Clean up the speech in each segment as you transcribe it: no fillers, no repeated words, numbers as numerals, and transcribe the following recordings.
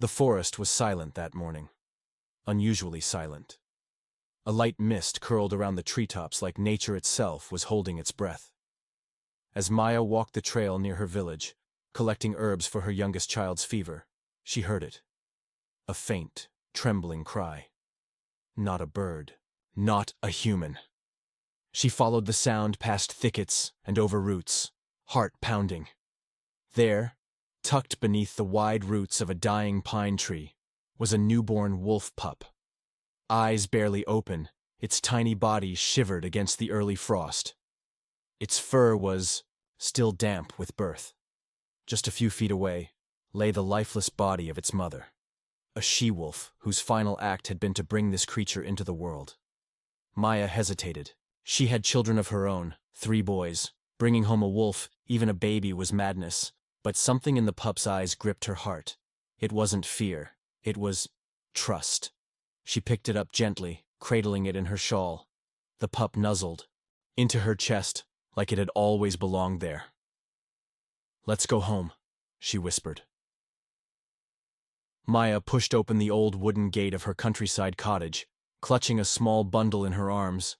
The forest was silent that morning, unusually silent. A light mist curled around the treetops like nature itself was holding its breath. As Maya walked the trail near her village, collecting herbs for her youngest child's fever, she heard it. A faint, trembling cry. Not a bird. Not a human. She followed the sound past thickets and over roots, heart pounding. There, tucked beneath the wide roots of a dying pine tree, was a newborn wolf pup. Eyes barely open, its tiny body shivered against the early frost. Its fur was still damp with birth. Just a few feet away lay the lifeless body of its mother, a she-wolf whose final act had been to bring this creature into the world. Maya hesitated. She had children of her own, 3 boys. Bringing home a wolf, even a baby, was madness. But something in the pup's eyes gripped her heart. It wasn't fear. It was trust. She picked it up gently, cradling it in her shawl. The pup nuzzled into her chest like it had always belonged there. "Let's go home," she whispered. Maya pushed open the old wooden gate of her countryside cottage, clutching a small bundle in her arms.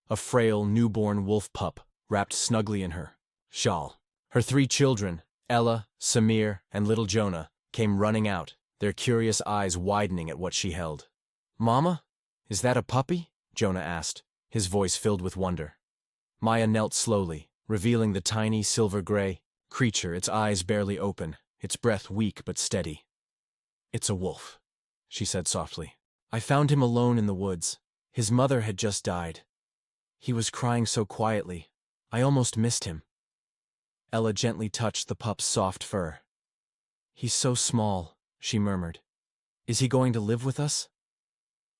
A frail, newborn wolf pup wrapped snugly in her shawl. Her 3 children, Ella, Samir, and little Jonah, came running out, their curious eyes widening at what she held. "Mama, is that a puppy?" Jonah asked, his voice filled with wonder. Maya knelt slowly, revealing the tiny silver-gray creature, its eyes barely open, its breath weak but steady. "It's a wolf," she said softly. "I found him alone in the woods. His mother had just died. He was crying so quietly, I almost missed him." Ella gently touched the pup's soft fur. "He's so small," she murmured. "Is he going to live with us?"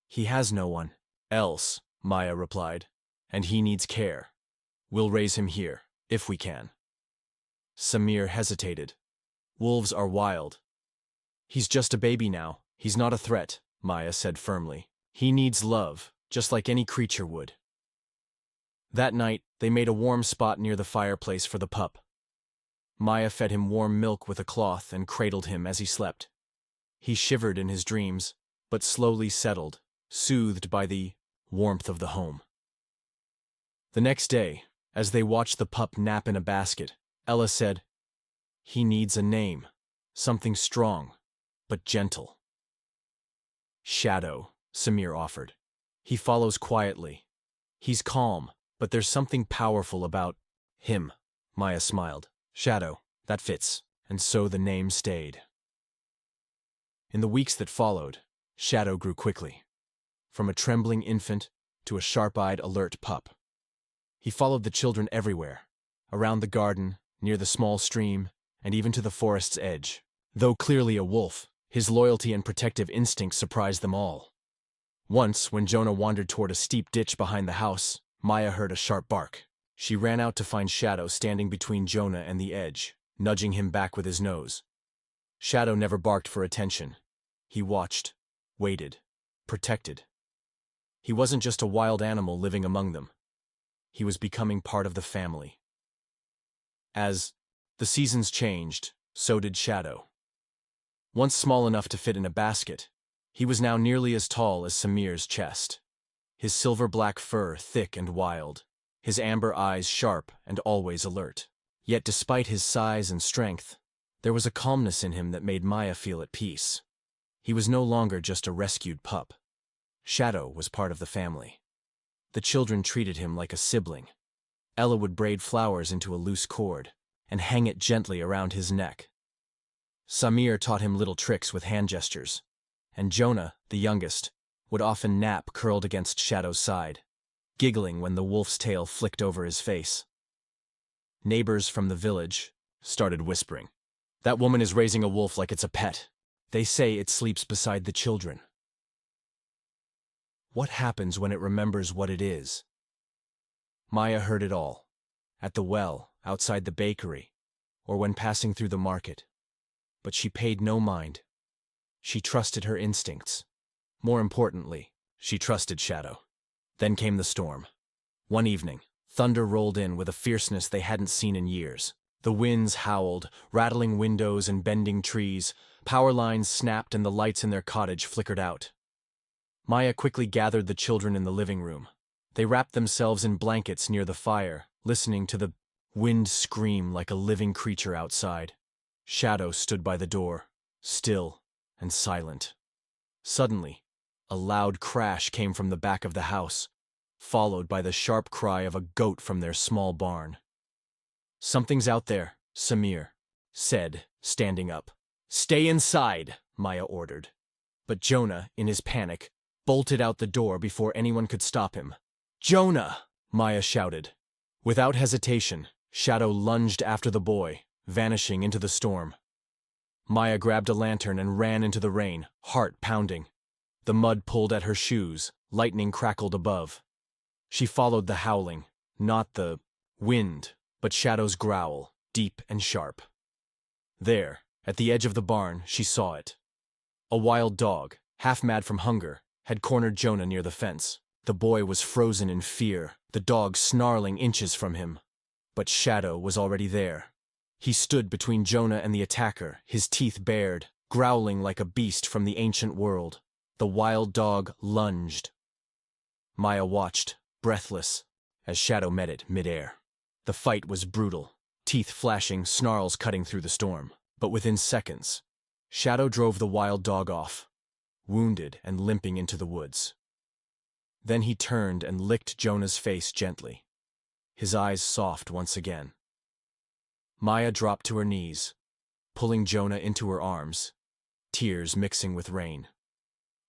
"He has no one else," Maya replied, "and he needs care. We'll raise him here, if we can." Samir hesitated. "Wolves are wild." "He's just a baby now. He's not a threat," Maya said firmly. "He needs love, just like any creature would." That night, they made a warm spot near the fireplace for the pup. Maya fed him warm milk with a cloth and cradled him as he slept. He shivered in his dreams, but slowly settled, soothed by the warmth of the home. The next day, as they watched the pup nap in a basket, Ella said, "He needs a name, something strong, but gentle." "Shadow," Samir offered. "He follows quietly. He's calm, but there's something powerful about him." Maya smiled. "Shadow, that fits." And so the name stayed. In the weeks that followed, Shadow grew quickly, from a trembling infant to a sharp-eyed, alert pup. He followed the children everywhere, around the garden, near the small stream, and even to the forest's edge. Though clearly a wolf, his loyalty and protective instincts surprised them all. Once, when Jonah wandered toward a steep ditch behind the house, Maya heard a sharp bark. She ran out to find Shadow standing between Jonah and the edge, nudging him back with his nose. Shadow never barked for attention. He watched, waited, protected. He wasn't just a wild animal living among them. He was becoming part of the family. As the seasons changed, so did Shadow. Once small enough to fit in a basket, he was now nearly as tall as Samir's chest. His silver-black fur thick and wild, his amber eyes sharp and always alert. Yet despite his size and strength, there was a calmness in him that made Maya feel at peace. He was no longer just a rescued pup. Shadow was part of the family. The children treated him like a sibling. Ella would braid flowers into a loose cord and hang it gently around his neck. Samir taught him little tricks with hand gestures, and Jonah, the youngest, would often nap curled against Shadow's side, giggling when the wolf's tail flicked over his face. Neighbors from the village started whispering, "That woman is raising a wolf like it's a pet. They say it sleeps beside the children." What happens when it remembers what it is? Maya heard it all, at the well, outside the bakery, or when passing through the market. But she paid no mind. She trusted her instincts. More importantly, she trusted Shadow. Then came the storm. One evening, thunder rolled in with a fierceness they hadn't seen in years. The winds howled, rattling windows and bending trees, Power lines snapped and the lights in their cottage flickered out. Maya quickly gathered the children in the living room. They wrapped themselves in blankets near the fire, listening to the wind scream like a living creature outside. Shadow stood by the door, still and silent. Suddenly, a loud crash came from the back of the house, followed by the sharp cry of a goat from their small barn. "Something's out there," Samir said, standing up. "Stay inside," Maya ordered. But Jonah, in his panic, bolted out the door before anyone could stop him. "Jonah!" Maya shouted. Without hesitation, Shadow lunged after the boy, vanishing into the storm. Maya grabbed a lantern and ran into the rain, heart pounding. The mud pulled at her shoes, lightning crackled above. She followed the howling, not the wind, but Shadow's growl, deep and sharp. There, at the edge of the barn, she saw it. A wild dog, half mad from hunger, had cornered Jonah near the fence. The boy was frozen in fear, the dog snarling inches from him. But Shadow was already there. He stood between Jonah and the attacker, his teeth bared, growling like a beast from the ancient world. The wild dog lunged. Maya watched, breathless, as Shadow met it midair. The fight was brutal, teeth flashing, snarls cutting through the storm. But within seconds, Shadow drove the wild dog off, wounded and limping into the woods. Then he turned and licked Jonah's face gently, his eyes soft once again. Maya dropped to her knees, pulling Jonah into her arms, tears mixing with rain.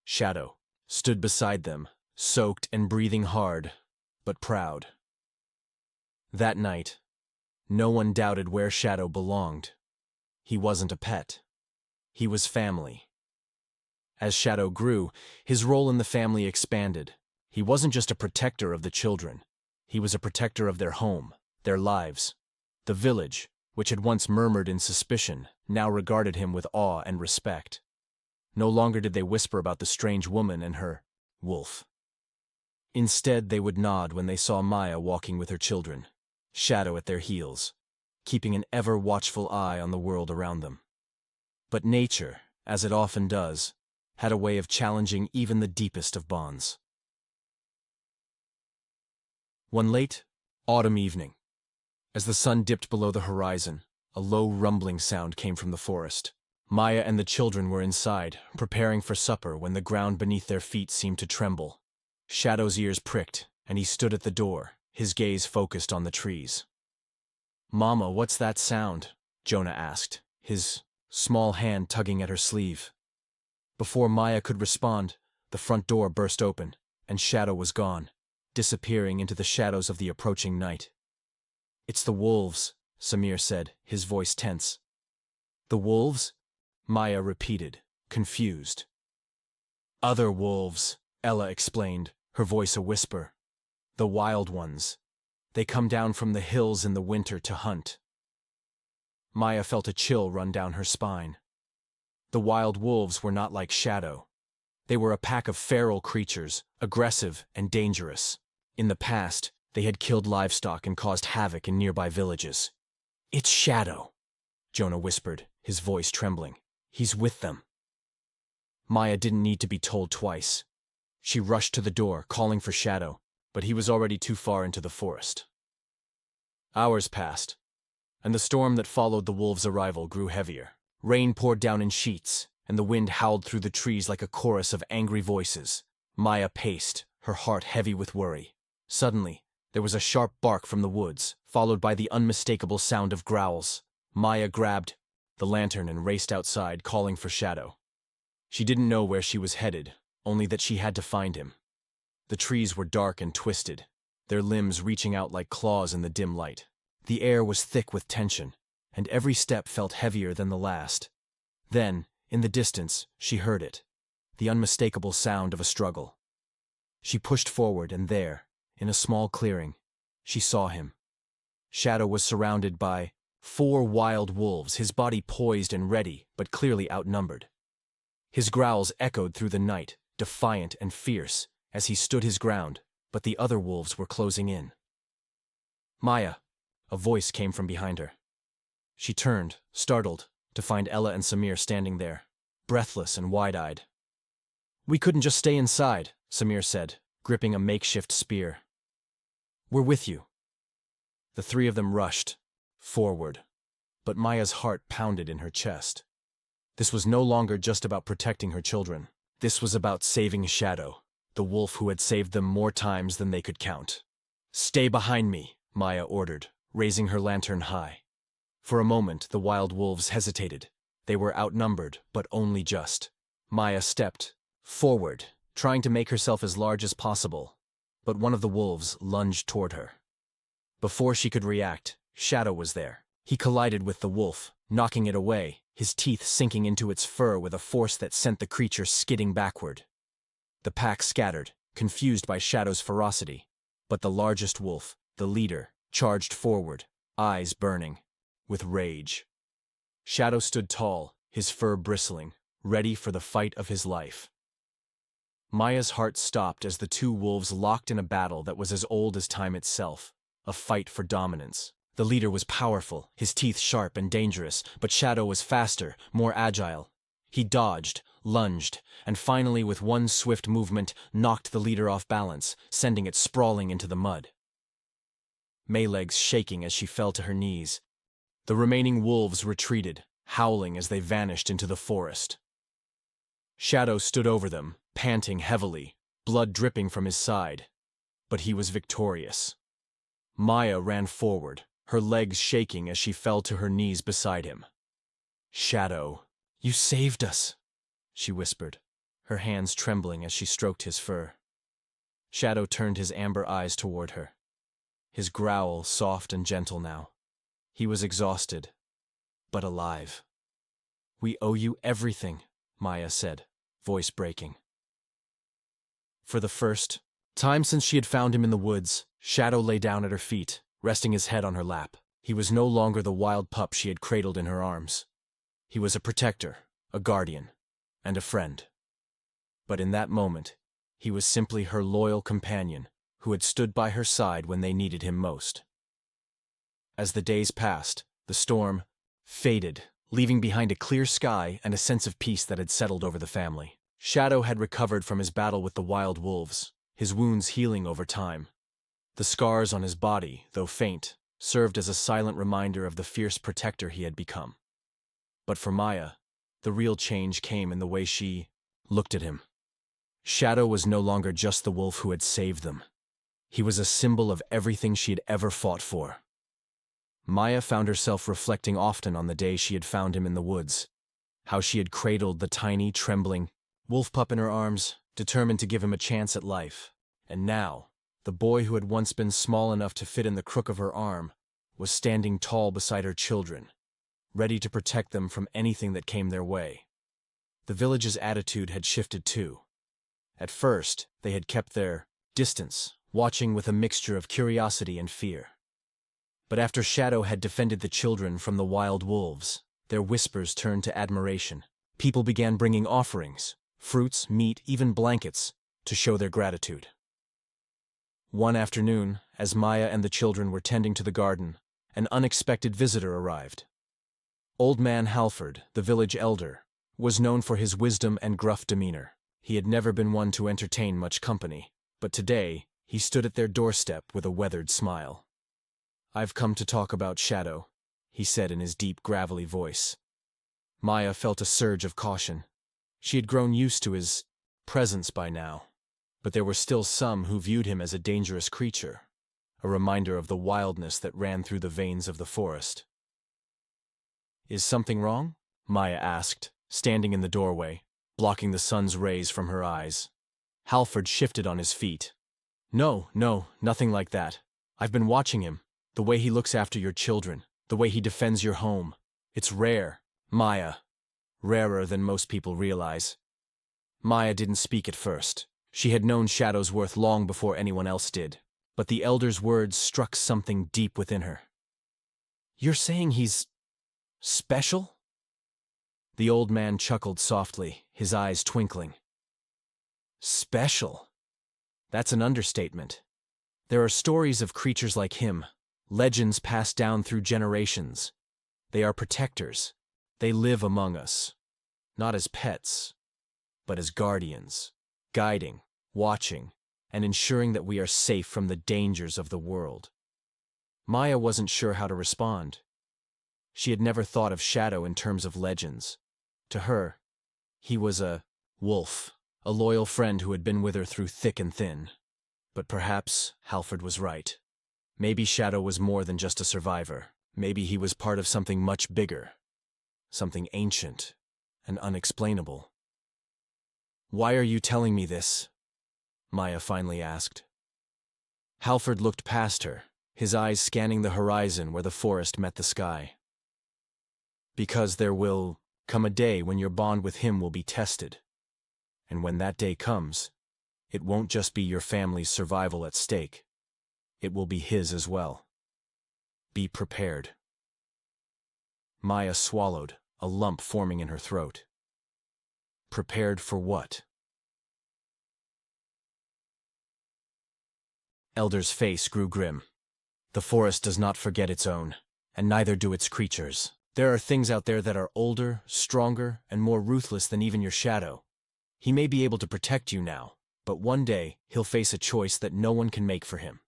Shadow stood beside them, soaked and breathing hard, but proud. That night, no one doubted where Shadow belonged. He wasn't a pet. He was family. As Shadow grew, his role in the family expanded. He wasn't just a protector of the children. He was a protector of their home, their lives. The village, which had once murmured in suspicion, now regarded him with awe and respect. No longer did they whisper about the strange woman and her wolf. Instead, they would nod when they saw Maya walking with her children, Shadow at their heels, keeping an ever-watchful eye on the world around them. But nature, as it often does, had a way of challenging even the deepest of bonds. One late, autumn evening, as the sun dipped below the horizon, a low rumbling sound came from the forest. Maya and the children were inside, preparing for supper when the ground beneath their feet seemed to tremble. Shadow's ears pricked, and he stood at the door, his gaze focused on the trees. "Mama, what's that sound?" Jonah asked, his small hand tugging at her sleeve. Before Maya could respond, the front door burst open, and Shadow was gone, disappearing into the shadows of the approaching night. "It's the wolves," Samir said, his voice tense. "The wolves?" Maya repeated, confused. "Other wolves," Ella explained, her voice a whisper. "The wild ones. They come down from the hills in the winter to hunt." Maya felt a chill run down her spine. The wild wolves were not like Shadow. They were a pack of feral creatures, aggressive and dangerous. In the past, they had killed livestock and caused havoc in nearby villages. "It's Shadow," Jonah whispered, his voice trembling. "He's with them." Maya didn't need to be told twice. She rushed to the door, calling for Shadow, but he was already too far into the forest. Hours passed, and the storm that followed the wolves' arrival grew heavier. Rain poured down in sheets, and the wind howled through the trees like a chorus of angry voices. Maya paced, her heart heavy with worry. Suddenly, there was a sharp bark from the woods, followed by the unmistakable sound of growls. Maya grabbed the lantern and raced outside, calling for Shadow. She didn't know where she was headed, only that she had to find him. The trees were dark and twisted, their limbs reaching out like claws in the dim light. The air was thick with tension, and every step felt heavier than the last. Then, in the distance, she heard it, the unmistakable sound of a struggle. She pushed forward, and there, in a small clearing, she saw him. Shadow was surrounded by 4 wild wolves, his body poised and ready, but clearly outnumbered. His growls echoed through the night, defiant and fierce, as he stood his ground, but the other wolves were closing in. "Maya," a voice came from behind her. She turned, startled, to find Ella and Samir standing there, breathless and wide-eyed. "We couldn't just stay inside," Samir said, gripping a makeshift spear. "We're with you." The three of them rushed forward, but Maya's heart pounded in her chest. This was no longer just about protecting her children. This was about saving Shadow, the wolf who had saved them more times than they could count. "Stay behind me," Maya ordered, raising her lantern high. For a moment, the wild wolves hesitated. They were outnumbered, but only just. Maya stepped forward, trying to make herself as large as possible, but one of the wolves lunged toward her. Before she could react, Shadow was there. He collided with the wolf, knocking it away, his teeth sinking into its fur with a force that sent the creature skidding backward. The pack scattered, confused by Shadow's ferocity, but the largest wolf, the leader, charged forward, eyes burning with rage. Shadow stood tall, his fur bristling, ready for the fight of his life. Maya's heart stopped as the two wolves locked in a battle that was as old as time itself, a fight for dominance. The leader was powerful, his teeth sharp and dangerous, but Shadow was faster, more agile. He dodged, lunged, and finally with one swift movement knocked the leader off balance, sending it sprawling into the mud. Maylegs shaking as she fell to her knees. The remaining wolves retreated, howling as they vanished into the forest. Shadow stood over them, panting heavily, blood dripping from his side. But he was victorious. Maya ran forward, her legs shaking as she fell to her knees beside him. "Shadow, you saved us," she whispered, her hands trembling as she stroked his fur. Shadow turned his amber eyes toward her, his growl soft and gentle now. He was exhausted, but alive. "We owe you everything," Maya said, voice breaking. For the first time since she had found him in the woods, Shadow lay down at her feet, resting his head on her lap. He was no longer the wild pup she had cradled in her arms. He was a protector, a guardian, and a friend. But in that moment, he was simply her loyal companion, who had stood by her side when they needed him most. As the days passed, the storm faded, leaving behind a clear sky and a sense of peace that had settled over the family. Shadow had recovered from his battle with the wild wolves, his wounds healing over time. The scars on his body, though faint, served as a silent reminder of the fierce protector he had become. But for Maya, the real change came in the way she looked at him. Shadow was no longer just the wolf who had saved them. He was a symbol of everything she had ever fought for. Maya found herself reflecting often on the day she had found him in the woods, how she had cradled the tiny, trembling wolf pup in her arms, determined to give him a chance at life. And now, the boy who had once been small enough to fit in the crook of her arm was standing tall beside her children, ready to protect them from anything that came their way. The village's attitude had shifted too. At first, they had kept their distance, watching with a mixture of curiosity and fear. But after Shadow had defended the children from the wild wolves, their whispers turned to admiration. People began bringing offerings, fruits, meat, even blankets, to show their gratitude. One afternoon, as Maya and the children were tending to the garden, an unexpected visitor arrived. Old Man Halford, the village elder, was known for his wisdom and gruff demeanor. He had never been one to entertain much company, but today he stood at their doorstep with a weathered smile. "I've come to talk about Shadow," he said in his deep, gravelly voice. Maya felt a surge of caution. She had grown used to his presence by now, but there were still some who viewed him as a dangerous creature, a reminder of the wildness that ran through the veins of the forest. "Is something wrong?" Maya asked, standing in the doorway, blocking the sun's rays from her eyes. Halford shifted on his feet. No, nothing like that. I've been watching him, the way he looks after your children, the way he defends your home. It's rare, Maya. Rarer than most people realize." Maya didn't speak at first. She had known Shadow's worth long before anyone else did, but the elder's words struck something deep within her. "You're saying he's special?" The old man chuckled softly, his eyes twinkling. "Special? That's an understatement. There are stories of creatures like him, legends passed down through generations. They are protectors. They live among us. not as pets, but as guardians, guiding, watching, and ensuring that we are safe from the dangers of the world. Maya wasn't sure how to respond. She had never thought of Shadow in terms of legends. To her, he was a wolf, a loyal friend who had been with her through thick and thin. But perhaps Halford was right. Maybe Shadow was more than just a survivor. Maybe he was part of something much bigger, something ancient and unexplainable. "Why are you telling me this?" Maya finally asked. Halford looked past her, his eyes scanning the horizon where the forest met the sky. "Because there will come a day when your bond with him will be tested. And when that day comes, it won't just be your family's survival at stake. It will be his as well. Be prepared." Maya swallowed, a lump forming in her throat. Prepared for what? Elder's face grew grim. The forest does not forget its own, and neither do its creatures. There are things out there that are older, stronger, and more ruthless than even your shadow. He may be able to protect you now, but one day he'll face a choice that no one can make for him.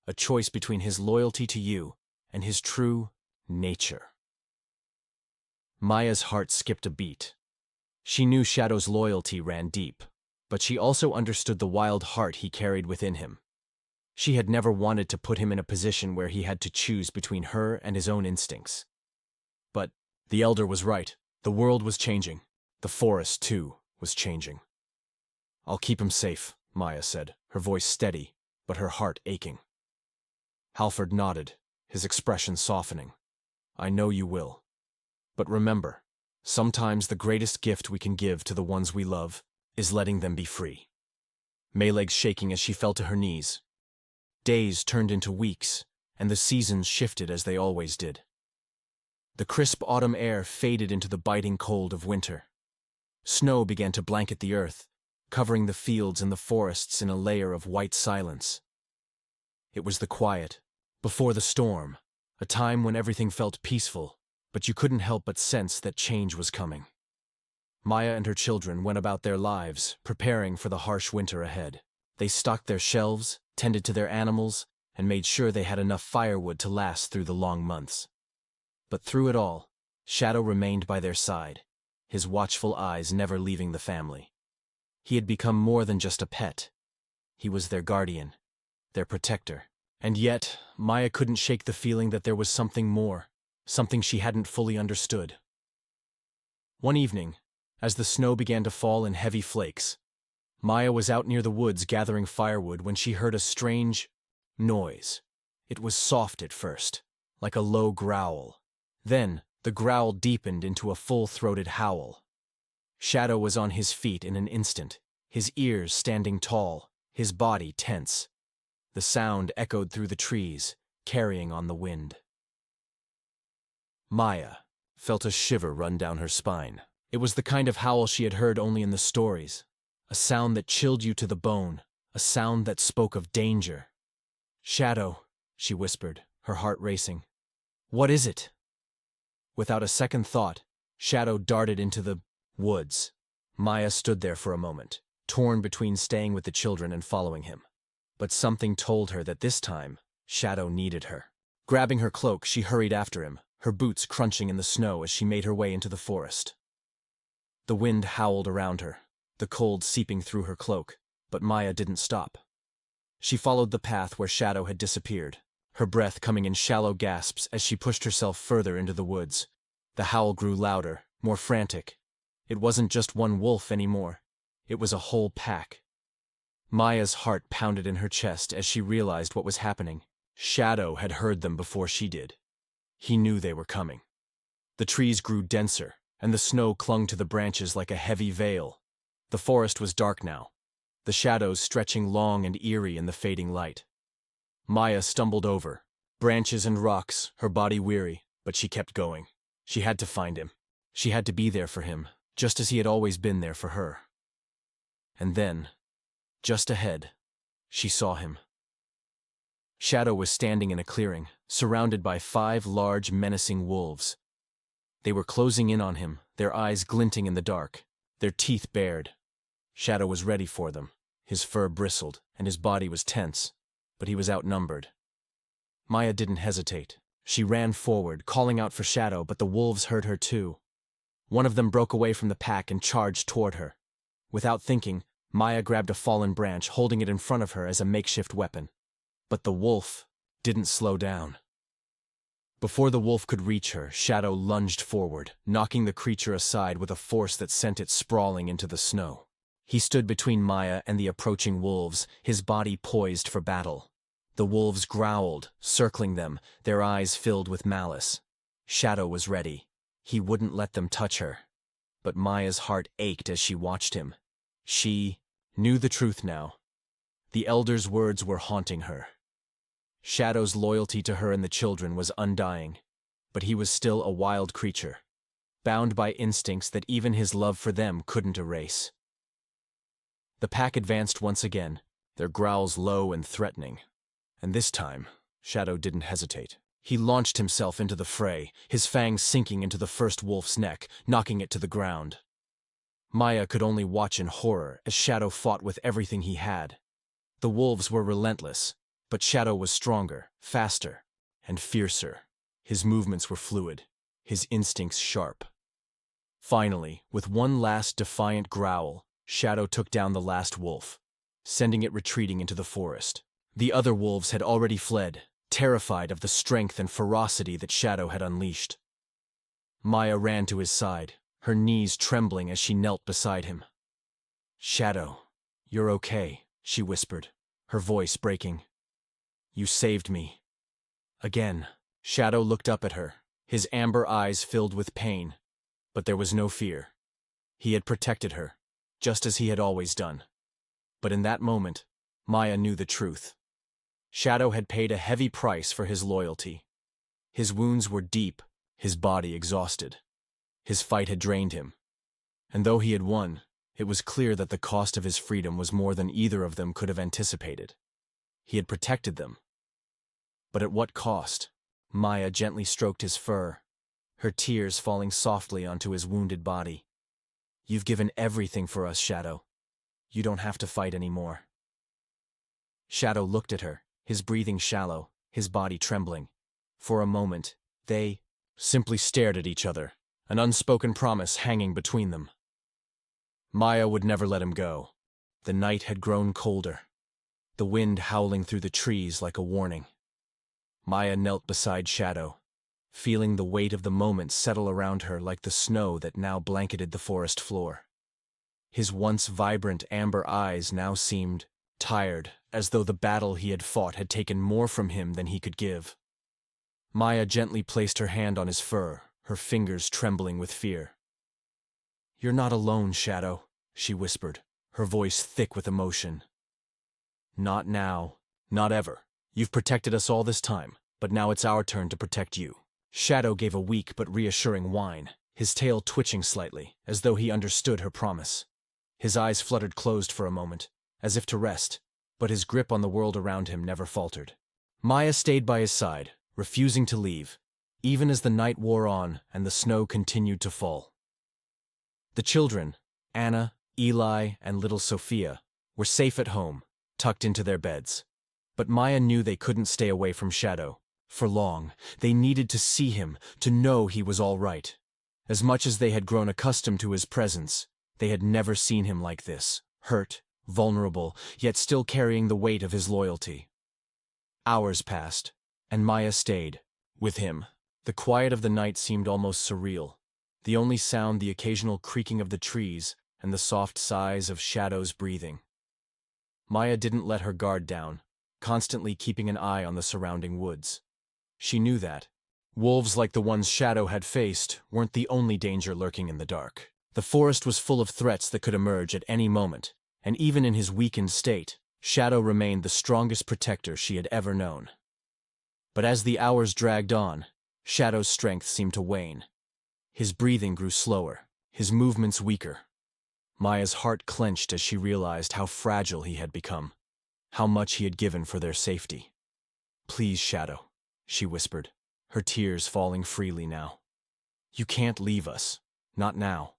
A choice between his loyalty to you and his true nature. Maya's heart skipped a beat. She knew Shadow's loyalty ran deep, but she also understood the wild heart he carried within him. She had never wanted to put him in a position where he had to choose between her and his own instincts. But the elder was right. The world was changing. The forest, too, was changing. "I'll keep him safe," Maya said, her voice steady, but her heart aching. Halford nodded, his expression softening. "I know you will. But remember, sometimes the greatest gift we can give to the ones we love is letting them be free." Mayleg's shaking as she fell to her knees. Days turned into weeks, and the seasons shifted as they always did. The crisp autumn air faded into the biting cold of winter. Snow began to blanket the earth, covering the fields and the forests in a layer of white silence. It was the quiet, before the storm, a time when everything felt peaceful, but you couldn't help but sense that change was coming. Maya and her children went about their lives, preparing for the harsh winter ahead. They stocked their shelves, tended to their animals, and made sure they had enough firewood to last through the long months. But through it all, Shadow remained by their side, his watchful eyes never leaving the family. He had become more than just a pet. He was their guardian, their protector. And yet, Maya couldn't shake the feeling that there was something more, something she hadn't fully understood. One evening, as the snow began to fall in heavy flakes, Maya was out near the woods gathering firewood when she heard a strange noise. It was soft at first, like a low growl. Then, the growl deepened into a full-throated howl. Shadow was on his feet in an instant, his ears standing tall, his body tense. The sound echoed through the trees, carrying on the wind. Maya felt a shiver run down her spine. It was the kind of howl she had heard only in the stories, a sound that chilled you to the bone, a sound that spoke of danger. "Shadow," she whispered, her heart racing. "What is it?" Without a second thought, Shadow darted into the woods. Maya stood there for a moment, torn between staying with the children and following him. But something told her that this time, Shadow needed her. Grabbing her cloak, she hurried after him, her boots crunching in the snow as she made her way into the forest. The wind howled around her, the cold seeping through her cloak, but Maya didn't stop. She followed the path where Shadow had disappeared, her breath coming in shallow gasps as she pushed herself further into the woods. The howl grew louder, more frantic. It wasn't just one wolf anymore. It was a whole pack. Maya's heart pounded in her chest as she realized what was happening. Shadow had heard them before she did. He knew they were coming. The trees grew denser, and the snow clung to the branches like a heavy veil. The forest was dark now, the shadows stretching long and eerie in the fading light. Maya stumbled over branches and rocks, her body weary, but she kept going. She had to find him. She had to be there for him, just as he had always been there for her. And then, just ahead, she saw him. Shadow was standing in a clearing, surrounded by 5 large, menacing wolves. They were closing in on him, their eyes glinting in the dark, their teeth bared. Shadow was ready for them. His fur bristled, and his body was tense, but he was outnumbered. Maya didn't hesitate. She ran forward, calling out for Shadow, but the wolves heard her too. One of them broke away from the pack and charged toward her. Without thinking, Maya grabbed a fallen branch, holding it in front of her as a makeshift weapon. But the wolf didn't slow down. Before the wolf could reach her, Shadow lunged forward, knocking the creature aside with a force that sent it sprawling into the snow. He stood between Maya and the approaching wolves, his body poised for battle. The wolves growled, circling them, their eyes filled with malice. Shadow was ready. He wouldn't let them touch her. But Maya's heart ached as she watched him. She knew the truth now. The elder's words were haunting her. Shadow's loyalty to her and the children was undying, but he was still a wild creature, bound by instincts that even his love for them couldn't erase. The pack advanced once again, their growls low and threatening. And this time, Shadow didn't hesitate. He launched himself into the fray, his fangs sinking into the first wolf's neck, knocking it to the ground. Maya could only watch in horror as Shadow fought with everything he had. The wolves were relentless, but Shadow was stronger, faster, and fiercer. His movements were fluid, his instincts sharp. Finally, with one last defiant growl, Shadow took down the last wolf, sending it retreating into the forest. The other wolves had already fled, terrified of the strength and ferocity that Shadow had unleashed. Maya ran to his side, her knees trembling as she knelt beside him. "Shadow, you're okay," she whispered, her voice breaking. "You saved me." Again, Shadow looked up at her, his amber eyes filled with pain, but there was no fear. He had protected her, just as he had always done. But in that moment, Maya knew the truth. Shadow had paid a heavy price for his loyalty. His wounds were deep, his body exhausted. His fight had drained him. And though he had won, it was clear that the cost of his freedom was more than either of them could have anticipated. He had protected them. But at what cost? Maya gently stroked his fur, her tears falling softly onto his wounded body. "You've given everything for us, Shadow. You don't have to fight anymore." Shadow looked at her, his breathing shallow, his body trembling. For a moment, they simply stared at each other, an unspoken promise hanging between them. Maya would never let him go. The night had grown colder, the wind howling through the trees like a warning. Maya knelt beside Shadow, feeling the weight of the moment settle around her like the snow that now blanketed the forest floor. His once vibrant amber eyes now seemed tired, as though the battle he had fought had taken more from him than he could give. Maya gently placed her hand on his fur, her fingers trembling with fear. "You're not alone, Shadow," she whispered, her voice thick with emotion. "Not now, not ever. You've protected us all this time, but now it's our turn to protect you." Shadow gave a weak but reassuring whine, his tail twitching slightly, as though he understood her promise. His eyes fluttered closed for a moment, as if to rest, but his grip on the world around him never faltered. Maya stayed by his side, refusing to leave, even as the night wore on and the snow continued to fall. The children, Anna, Eli, and little Sophia, were safe at home, tucked into their beds. But Maya knew they couldn't stay away from Shadow for long. They needed to see him, to know he was all right. As much as they had grown accustomed to his presence, they had never seen him like this, hurt, vulnerable, yet still carrying the weight of his loyalty. Hours passed, and Maya stayed, with him. The quiet of the night seemed almost surreal, the only sound the occasional creaking of the trees and the soft sighs of Shadow's breathing. Maya didn't let her guard down, constantly keeping an eye on the surrounding woods. She knew that wolves like the ones Shadow had faced weren't the only danger lurking in the dark. The forest was full of threats that could emerge at any moment, and even in his weakened state, Shadow remained the strongest protector she had ever known. But as the hours dragged on, Shadow's strength seemed to wane. His breathing grew slower, his movements weaker. Maya's heart clenched as she realized how fragile he had become, how much he had given for their safety. "Please, Shadow," she whispered, her tears falling freely now. You can't leave us. Not now.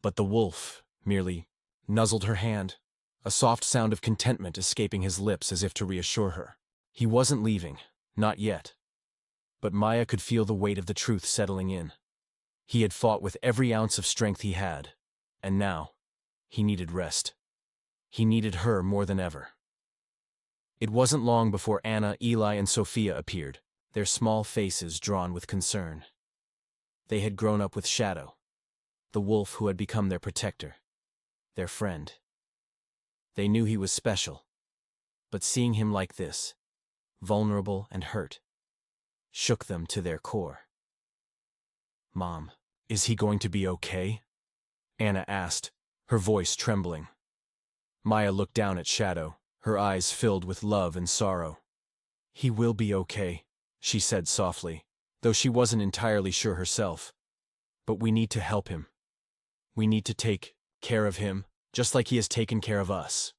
But the wolf merely nuzzled her hand, a soft sound of contentment escaping his lips as if to reassure her. He wasn't leaving, not yet. But Maya could feel the weight of the truth settling in. He had fought with every ounce of strength he had, and now he needed rest. He needed her more than ever. It wasn't long before Anna, Eli, and Sophia appeared, their small faces drawn with concern. They had grown up with Shadow, the wolf who had become their protector, their friend. They knew he was special, but seeing him like this, vulnerable and hurt, shook them to their core. "Mom, is he going to be okay?" Anna asked, her voice trembling. Maya looked down at Shadow, her eyes filled with love and sorrow. "He will be okay," she said softly, though she wasn't entirely sure herself. "But we need to help him. We need to take care of him, just like he has taken care of us."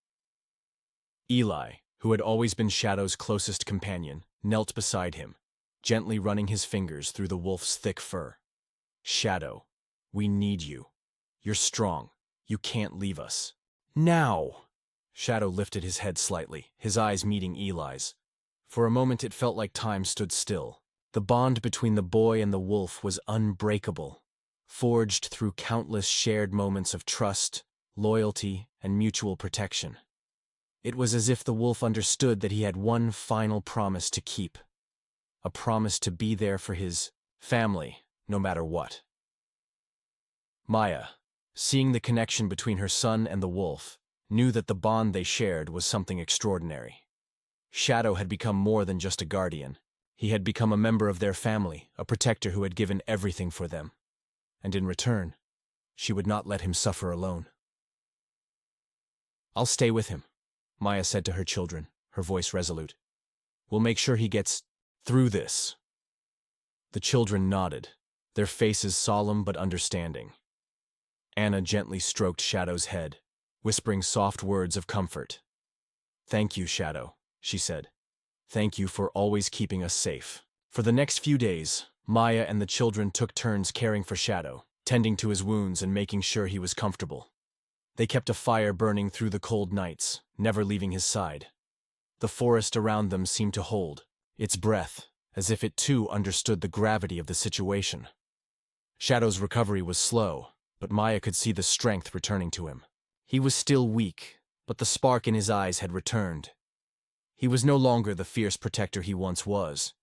Eli, who had always been Shadow's closest companion, knelt beside him, gently running his fingers through the wolf's thick fur. "Shadow, we need you. You're strong. You can't leave us. Now!" Shadow lifted his head slightly, his eyes meeting Eli's. For a moment it felt like time stood still. The bond between the boy and the wolf was unbreakable, forged through countless shared moments of trust, loyalty, and mutual protection. It was as if the wolf understood that he had one final promise to keep, a promise to be there for his family, no matter what. Maya, seeing the connection between her son and the wolf, knew that the bond they shared was something extraordinary. Shadow had become more than just a guardian. He had become a member of their family, a protector who had given everything for them. And in return, she would not let him suffer alone. "I'll stay with him," Maya said to her children, her voice resolute. "We'll make sure he gets through this." The children nodded, their faces solemn but understanding. Anna gently stroked Shadow's head, whispering soft words of comfort. "Thank you, Shadow," she said. "Thank you for always keeping us safe." For the next few days, Maya and the children took turns caring for Shadow, tending to his wounds and making sure he was comfortable. They kept a fire burning through the cold nights, never leaving his side. The forest around them seemed to hold its breath, as if it too understood the gravity of the situation. Shadow's recovery was slow, but Maya could see the strength returning to him. He was still weak, but the spark in his eyes had returned. He was no longer the fierce protector he once was,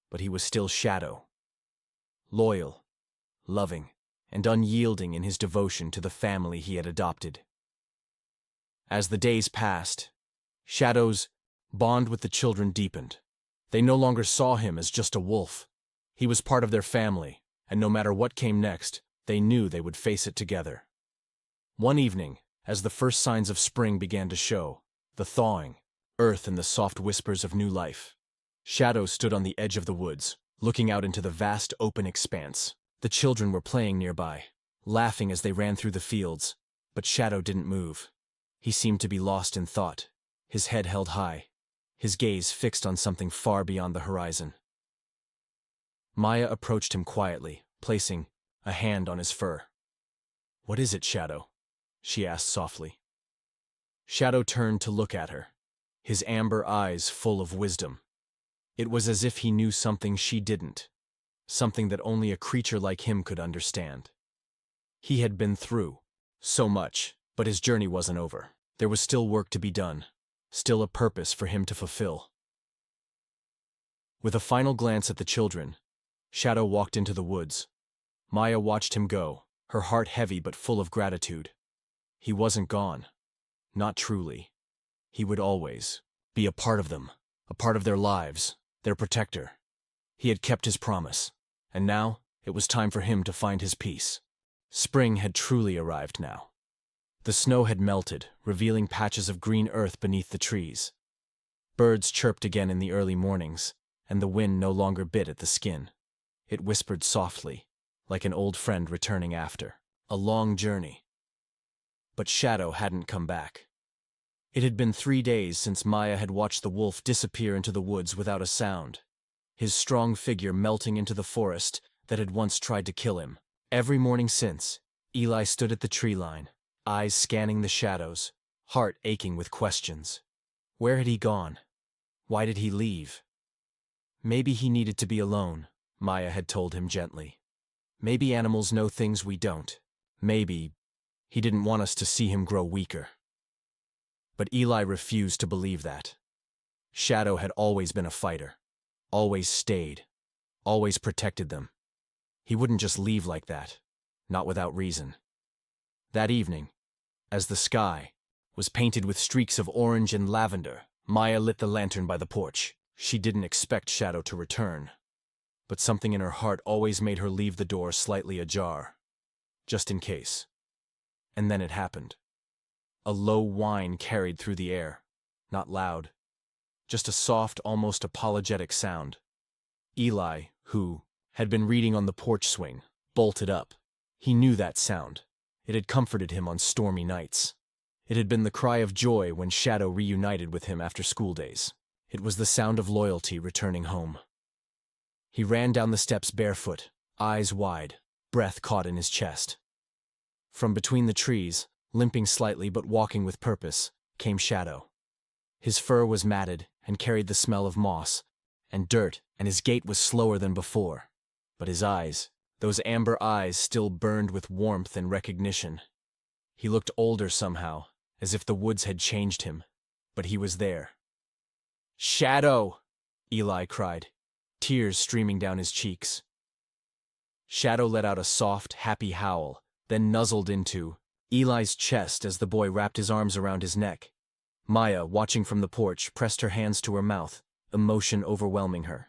but he was still Shadow. Loyal, loving, and unyielding in his devotion to the family he had adopted. As the days passed, Shadow's bond with the children deepened. They no longer saw him as just a wolf. He was part of their family, and no matter what came next, they knew they would face it together. One evening, as the first signs of spring began to show, the thawing, earth and the soft whispers of new life, Shadow stood on the edge of the woods, looking out into the vast open expanse. The children were playing nearby, laughing as they ran through the fields, but Shadow didn't move. He seemed to be lost in thought, his head held high, his gaze fixed on something far beyond the horizon. Maya approached him quietly, placing a hand on his fur. "What is it, Shadow?" she asked softly. Shadow turned to look at her, his amber eyes full of wisdom. It was as if he knew something she didn't, something that only a creature like him could understand. He had been through so much, but his journey wasn't over. There was still work to be done, still a purpose for him to fulfill. With a final glance at the children, Shadow walked into the woods. Maya watched him go, her heart heavy but full of gratitude. He wasn't gone. Not truly. He would always be a part of them, a part of their lives, their protector. He had kept his promise, and now it was time for him to find his peace. Spring had truly arrived now. The snow had melted, revealing patches of green earth beneath the trees. Birds chirped again in the early mornings, and the wind no longer bit at the skin. It whispered softly, like an old friend returning after a long journey. But Shadow hadn't come back. It had been 3 days since Maya had watched the wolf disappear into the woods without a sound, his strong figure melting into the forest, that had once tried to kill him. Every morning since, Eli stood at the tree line, eyes scanning the shadows, heart aching with questions. Where had he gone? Why did he leave? Maybe he needed to be alone, Maya had told him gently. Maybe animals know things we don't. Maybe he didn't want us to see him grow weaker. But Eli refused to believe that. Shadow had always been a fighter, always stayed, always protected them. He wouldn't just leave like that, not without reason. That evening, as the sky was painted with streaks of orange and lavender, Maya lit the lantern by the porch. She didn't expect Shadow to return, but something in her heart always made her leave the door slightly ajar, just in case. And then it happened. A low whine carried through the air, not loud, just a soft, almost apologetic sound. Eli, who had been reading on the porch swing, bolted up. He knew that sound. It had comforted him on stormy nights. It had been the cry of joy when Shadow reunited with him after school days. It was the sound of loyalty returning home. He ran down the steps barefoot, eyes wide, breath caught in his chest. From between the trees, limping slightly but walking with purpose, came Shadow. His fur was matted and carried the smell of moss and dirt, and his gait was slower than before. But his eyes, those amber eyes, still burned with warmth and recognition. He looked older somehow, as if the woods had changed him, but he was there. "Shadow!" Eli cried, tears streaming down his cheeks. Shadow let out a soft, happy howl, then nuzzled into Eli's chest as the boy wrapped his arms around his neck. Maya, watching from the porch, pressed her hands to her mouth, emotion overwhelming her.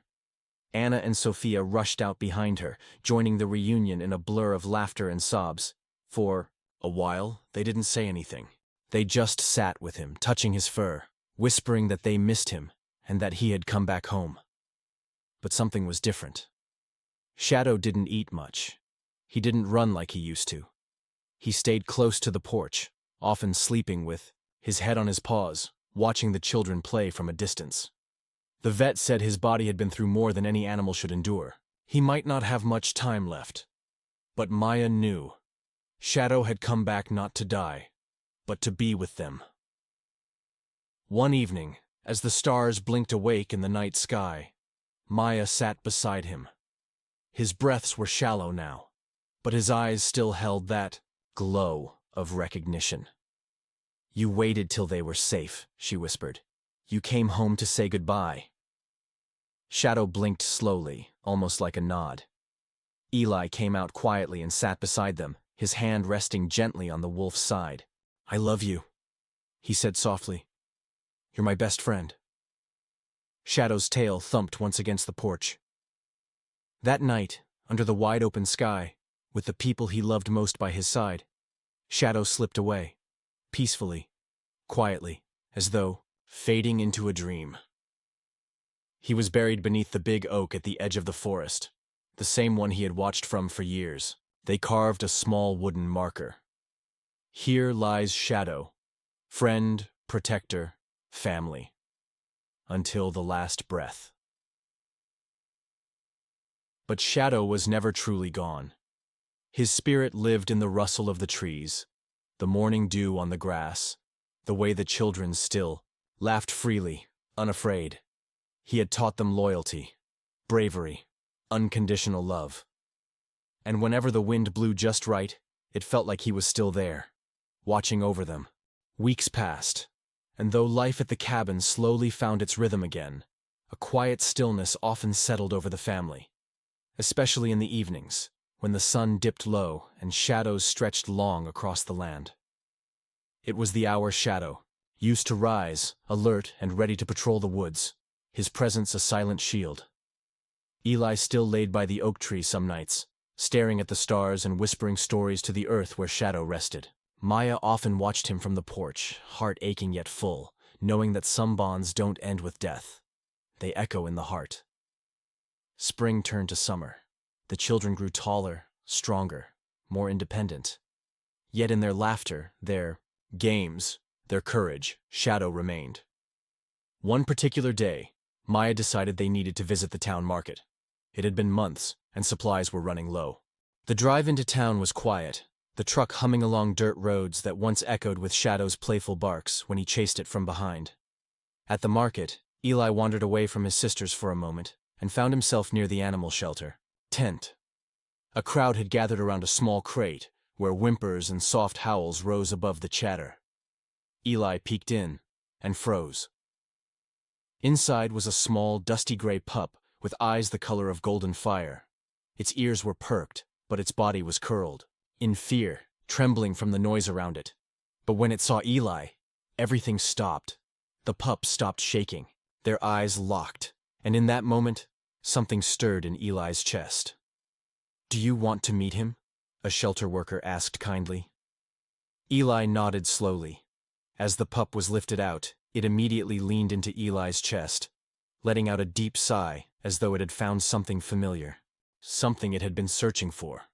Anna and Sophia rushed out behind her, joining the reunion in a blur of laughter and sobs. For a while, they didn't say anything. They just sat with him, touching his fur, whispering that they missed him and that he had come back home. But something was different. Shadow didn't eat much. He didn't run like he used to. He stayed close to the porch, often sleeping with his head on his paws, watching the children play from a distance. The vet said his body had been through more than any animal should endure. He might not have much time left. But Maya knew. Shadow had come back not to die, but to be with them. One evening, as the stars blinked awake in the night sky, Maya sat beside him. His breaths were shallow now, but his eyes still held that glow of recognition. "You waited till they were safe," she whispered. "You came home to say goodbye." Shadow blinked slowly, almost like a nod. Eli came out quietly and sat beside them, his hand resting gently on the wolf's side. "I love you," he said softly. "You're my best friend." Shadow's tail thumped once against the porch. That night, under the wide-open sky, with the people he loved most by his side, Shadow slipped away, peacefully, quietly, as though fading into a dream. He was buried beneath the big oak at the edge of the forest, the same one he had watched from for years. They carved a small wooden marker. "Here lies Shadow, friend, protector, family, until the last breath." But Shadow was never truly gone. His spirit lived in the rustle of the trees, the morning dew on the grass, the way the children still laughed freely, unafraid. He had taught them loyalty, bravery, unconditional love. And whenever the wind blew just right, it felt like he was still there, watching over them. Weeks passed, and though life at the cabin slowly found its rhythm again, a quiet stillness often settled over the family, especially in the evenings, when the sun dipped low and shadows stretched long across the land. It was the hour Shadow, used to rise, alert and ready to patrol the woods, his presence a silent shield. Eli still laid by the oak tree some nights, staring at the stars and whispering stories to the earth where Shadow rested. Maya often watched him from the porch, heart aching yet full, knowing that some bonds don't end with death. They echo in the heart. Spring turned to summer. The children grew taller, stronger, more independent. Yet in their laughter, their games, their courage, Shadow remained. One particular day, Maya decided they needed to visit the town market. It had been months, and supplies were running low. The drive into town was quiet, the truck humming along dirt roads that once echoed with Shadow's playful barks when he chased it from behind. At the market, Eli wandered away from his sisters for a moment and found himself near the animal shelter. Tent. A crowd had gathered around a small crate, where whimpers and soft howls rose above the chatter. Eli peeked in and froze. Inside was a small, dusty gray pup with eyes the color of golden fire. Its ears were perked, but its body was curled, in fear, trembling from the noise around it. But when it saw Eli, everything stopped. The pup stopped shaking, their eyes locked, and in that moment, something stirred in Eli's chest. "Do you want to meet him?" a shelter worker asked kindly. Eli nodded slowly. As the pup was lifted out, it immediately leaned into Eli's chest, letting out a deep sigh as though it had found something familiar, something it had been searching for.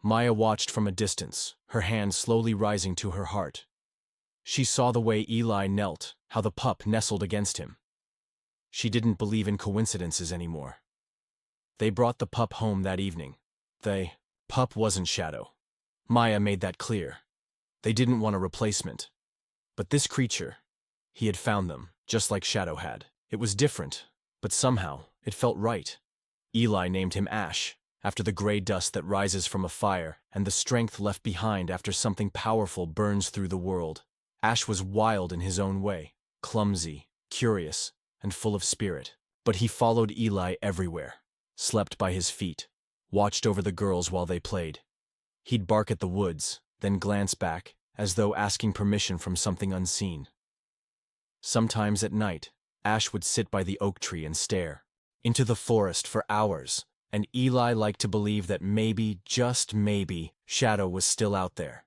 Maya watched from a distance, her hand slowly rising to her heart. She saw the way Eli knelt, how the pup nestled against him. She didn't believe in coincidences anymore. They brought the pup home that evening. The pup wasn't Shadow. Maya made that clear. They didn't want a replacement. But this creature, he had found them, just like Shadow had. It was different, but somehow it felt right. Eli named him Ash, after the gray dust that rises from a fire and the strength left behind after something powerful burns through the world. Ash was wild in his own way, clumsy, curious, and full of spirit. But he followed Eli everywhere, slept by his feet, watched over the girls while they played. He'd bark at the woods, then glance back, as though asking permission from something unseen. Sometimes at night, Ash would sit by the oak tree and stare into the forest for hours, and Eli liked to believe that maybe, just maybe, Shadow was still out there,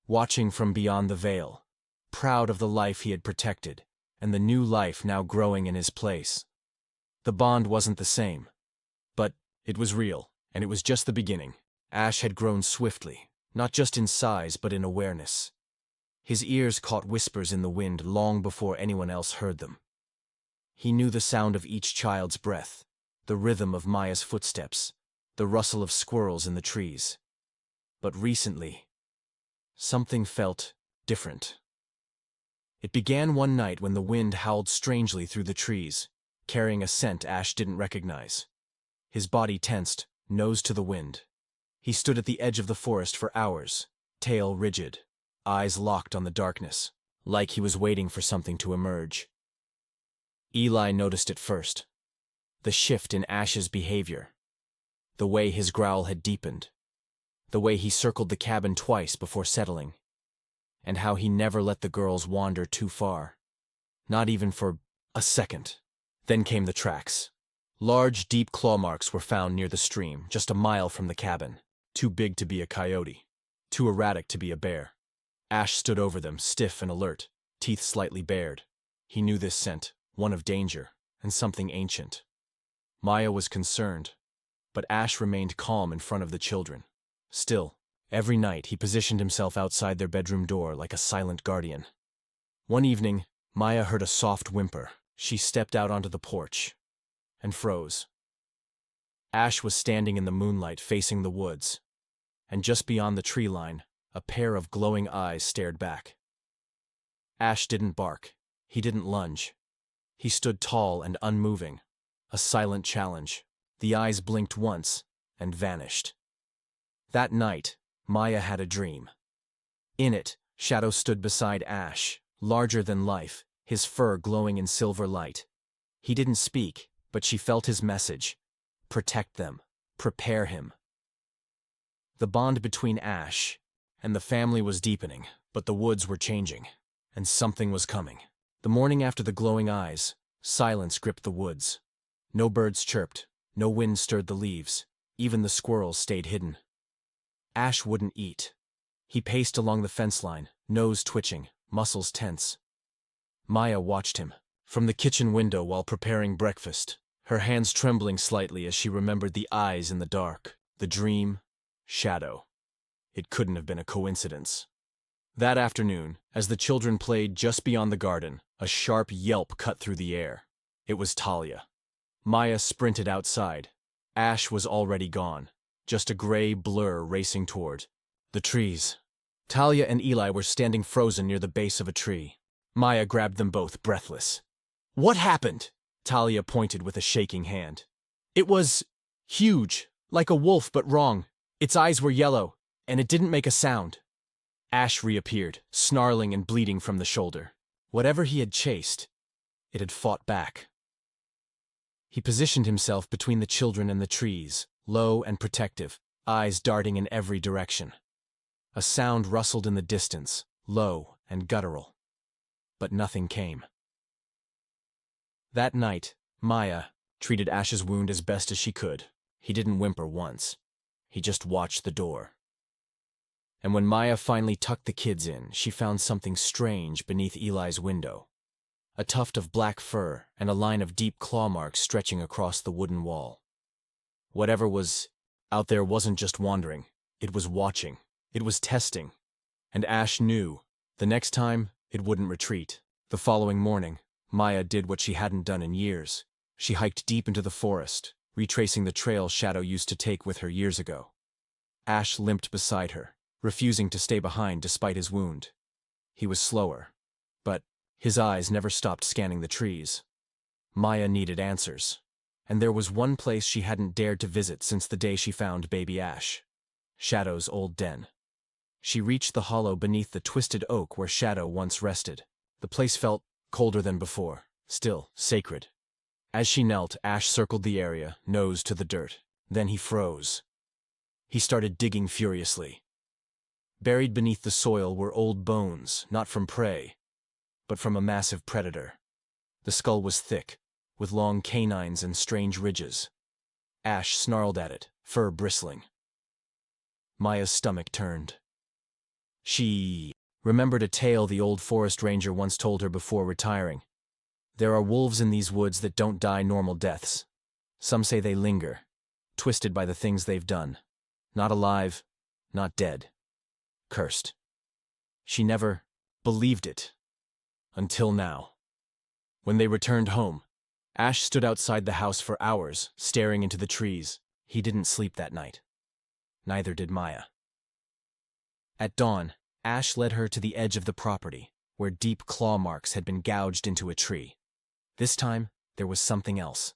watching from beyond the veil, proud of the life he had protected, and the new life now growing in his place. The bond wasn't the same, but it was real, and it was just the beginning. Ash had grown swiftly, not just in size but in awareness. His ears caught whispers in the wind long before anyone else heard them. He knew the sound of each child's breath, the rhythm of Maya's footsteps, the rustle of squirrels in the trees. But recently, something felt different. It began one night when the wind howled strangely through the trees, carrying a scent Ash didn't recognize. His body tensed, nose to the wind. He stood at the edge of the forest for hours, tail rigid, eyes locked on the darkness, like he was waiting for something to emerge. Eli noticed it first. The shift in Ash's behavior. The way his growl had deepened. The way he circled the cabin twice before settling. And how he never let the girls wander too far. Not even for a second. Then came the tracks. Large, deep claw marks were found near the stream, just a mile from the cabin. Too big to be a coyote. Too erratic to be a bear. Ash stood over them, stiff and alert, teeth slightly bared. He knew this scent, one of danger, and something ancient. Maya was concerned, but Ash remained calm in front of the children. Still, every night he positioned himself outside their bedroom door like a silent guardian. One evening, Maya heard a soft whimper. She stepped out onto the porch and froze. Ash was standing in the moonlight facing the woods, and just beyond the tree line, a pair of glowing eyes stared back. Ash didn't bark. He didn't lunge. He stood tall and unmoving, a silent challenge. The eyes blinked once and vanished. That night, Maya had a dream. In it, Shadow stood beside Ash, larger than life, his fur glowing in silver light. He didn't speak, but she felt his message. Protect them. Prepare him. The bond between Ash and the family was deepening, but the woods were changing, and something was coming. The morning after the glowing eyes, silence gripped the woods. No birds chirped, no wind stirred the leaves, even the squirrels stayed hidden. Ash wouldn't eat. He paced along the fence line, nose twitching, muscles tense. Maya watched him from the kitchen window while preparing breakfast, her hands trembling slightly as she remembered the eyes in the dark, the dream, Shadow. It couldn't have been a coincidence. That afternoon, as the children played just beyond the garden, a sharp yelp cut through the air. It was Talia. Maya sprinted outside. Ash was already gone, just a gray blur racing toward the trees. Talia and Eli were standing frozen near the base of a tree. Maya grabbed them both, breathless. "What happened?" Talia pointed with a shaking hand. "It was huge, like a wolf but wrong. Its eyes were yellow, and it didn't make a sound." Ash reappeared, snarling and bleeding from the shoulder. Whatever he had chased, it had fought back. He positioned himself between the children and the trees, low and protective, eyes darting in every direction. A sound rustled in the distance, low and guttural. But nothing came. That night, Maya treated Ash's wound as best as she could. He didn't whimper once. He just watched the door. And when Maya finally tucked the kids in, she found something strange beneath Eli's window. A tuft of black fur and a line of deep claw marks stretching across the wooden wall. Whatever was out there wasn't just wandering. It was watching. It was testing. And Ash knew. The next time, it wouldn't retreat. The following morning, Maya did what she hadn't done in years. She hiked deep into the forest, retracing the trail Shadow used to take with her years ago. Ash limped beside her, refusing to stay behind despite his wound. He was slower, but his eyes never stopped scanning the trees. Maya needed answers, and there was one place she hadn't dared to visit since the day she found baby Ash: Shadow's old den. She reached the hollow beneath the twisted oak where Shadow once rested. The place felt colder than before, still sacred. As she knelt, Ash circled the area, nose to the dirt. Then he froze. He started digging furiously. Buried beneath the soil were old bones, not from prey, but from a massive predator. The skull was thick, with long canines and strange ridges. Ash snarled at it, fur bristling. Maya's stomach turned. She remembered a tale the old forest ranger once told her before retiring. There are wolves in these woods that don't die normal deaths. Some say they linger, twisted by the things they've done. Not alive, not dead. Cursed. She never believed it. Until now. When they returned home, Ash stood outside the house for hours, staring into the trees. He didn't sleep that night. Neither did Maya. At dawn, Ash led her to the edge of the property, where deep claw marks had been gouged into a tree. This time, there was something else.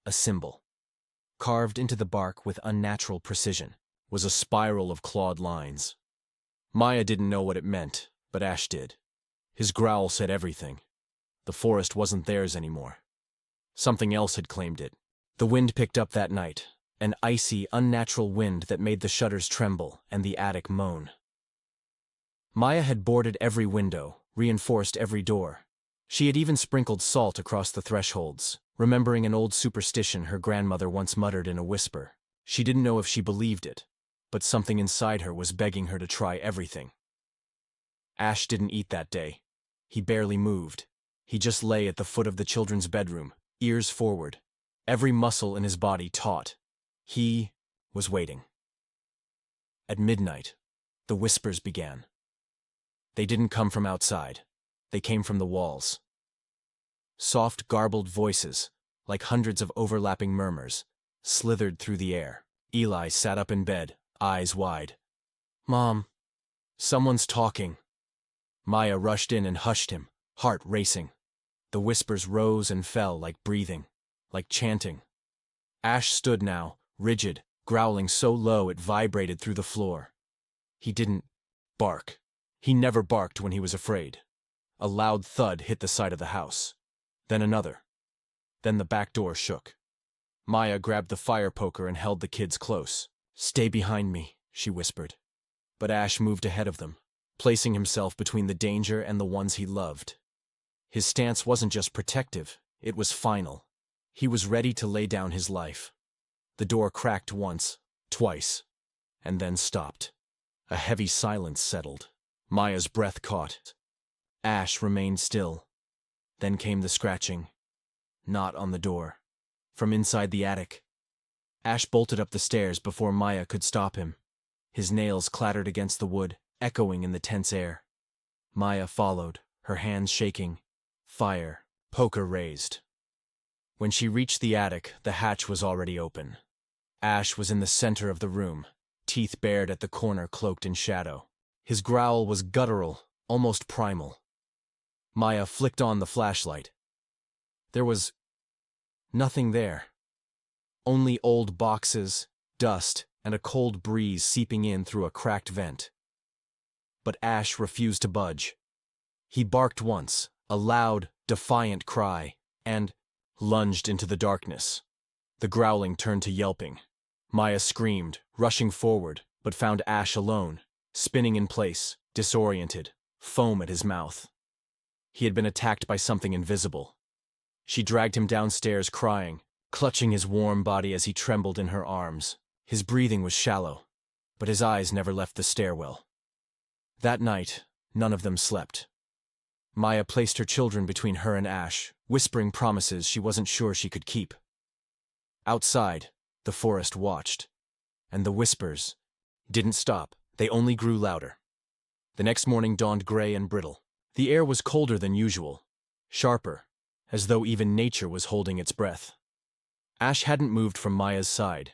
A symbol. Carved into the bark with unnatural precision was a spiral of clawed lines. Maya didn't know what it meant, but Ash did. His growl said everything. The forest wasn't theirs anymore. Something else had claimed it. The wind picked up that night, an icy, unnatural wind that made the shutters tremble and the attic moan. Maya had boarded every window, reinforced every door. She had even sprinkled salt across the thresholds, remembering an old superstition her grandmother once muttered in a whisper. She didn't know if she believed it, but something inside her was begging her to try everything. Ash didn't eat that day. He barely moved. He just lay at the foot of the children's bedroom, ears forward, every muscle in his body taut. He was waiting. At midnight, the whispers began. They didn't come from outside. They came from the walls. Soft, garbled voices, like hundreds of overlapping murmurs, slithered through the air. Eli sat up in bed, eyes wide. "Mom, someone's talking." Maya rushed in and hushed him, heart racing. The whispers rose and fell like breathing, like chanting. Ash stood now, rigid, growling so low it vibrated through the floor. He didn't bark. He never barked when he was afraid. A loud thud hit the side of the house. Then another. Then the back door shook. Maya grabbed the fire poker and held the kids close. "Stay behind me," she whispered. But Ash moved ahead of them, placing himself between the danger and the ones he loved. His stance wasn't just protective, it was final. He was ready to lay down his life. The door cracked once, twice, and then stopped. A heavy silence settled. Maya's breath caught. Ash remained still. Then came the scratching. Not on the door. From inside the attic. Ash bolted up the stairs before Maya could stop him. His nails clattered against the wood, echoing in the tense air. Maya followed, her hands shaking. Fire, poker raised. When she reached the attic, the hatch was already open. Ash was in the center of the room, teeth bared at the corner cloaked in shadow. His growl was guttural, almost primal. Maya flicked on the flashlight. There was nothing there. Only old boxes, dust, and a cold breeze seeping in through a cracked vent. But Ash refused to budge. He barked once, a loud, defiant cry, and lunged into the darkness. The growling turned to yelping. Maya screamed, rushing forward, but found Ash alone, spinning in place, disoriented, foam at his mouth. He had been attacked by something invisible. She dragged him downstairs crying, clutching his warm body as he trembled in her arms. His breathing was shallow, but his eyes never left the stairwell. That night, none of them slept. Maya placed her children between her and Ash, whispering promises she wasn't sure she could keep. Outside, the forest watched, and the whispers didn't stop, they only grew louder. The next morning dawned gray and brittle. The air was colder than usual, sharper, as though even nature was holding its breath. Ash hadn't moved from Maya's side.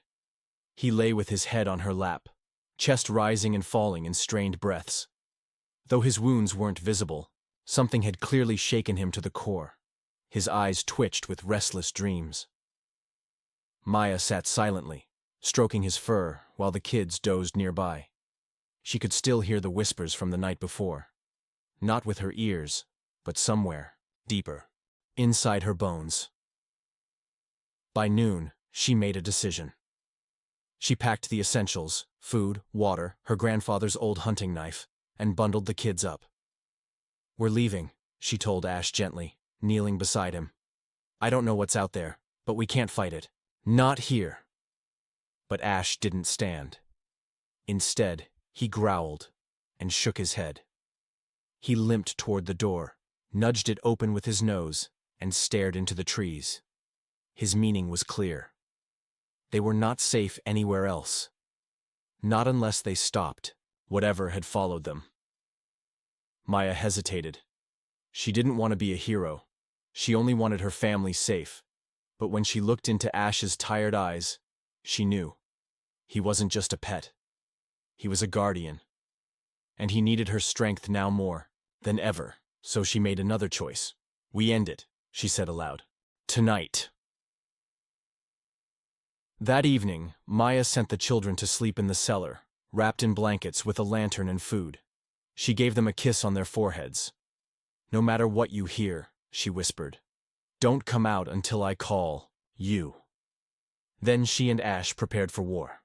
He lay with his head on her lap, chest rising and falling in strained breaths. Though his wounds weren't visible, something had clearly shaken him to the core. His eyes twitched with restless dreams. Maya sat silently, stroking his fur while the kids dozed nearby. She could still hear the whispers from the night before. Not with her ears, but somewhere, deeper, inside her bones. By noon, she made a decision. She packed the essentials, food, water, her grandfather's old hunting knife, and bundled the kids up. "We're leaving," she told Ash gently, kneeling beside him. "I don't know what's out there, but we can't fight it. Not here." But Ash didn't stand. Instead, he growled and shook his head. He limped toward the door, nudged it open with his nose, and stared into the trees. His meaning was clear. They were not safe anywhere else. Not unless they stopped, whatever had followed them. Maya hesitated. She didn't want to be a hero. She only wanted her family safe. But when she looked into Ash's tired eyes, she knew. He wasn't just a pet. He was a guardian. And he needed her strength now more than ever, so she made another choice. "We end it," she said aloud. "Tonight." That evening, Maya sent the children to sleep in the cellar, wrapped in blankets with a lantern and food. She gave them a kiss on their foreheads. "No matter what you hear," she whispered, "don't come out until I call you." Then she and Ash prepared for war.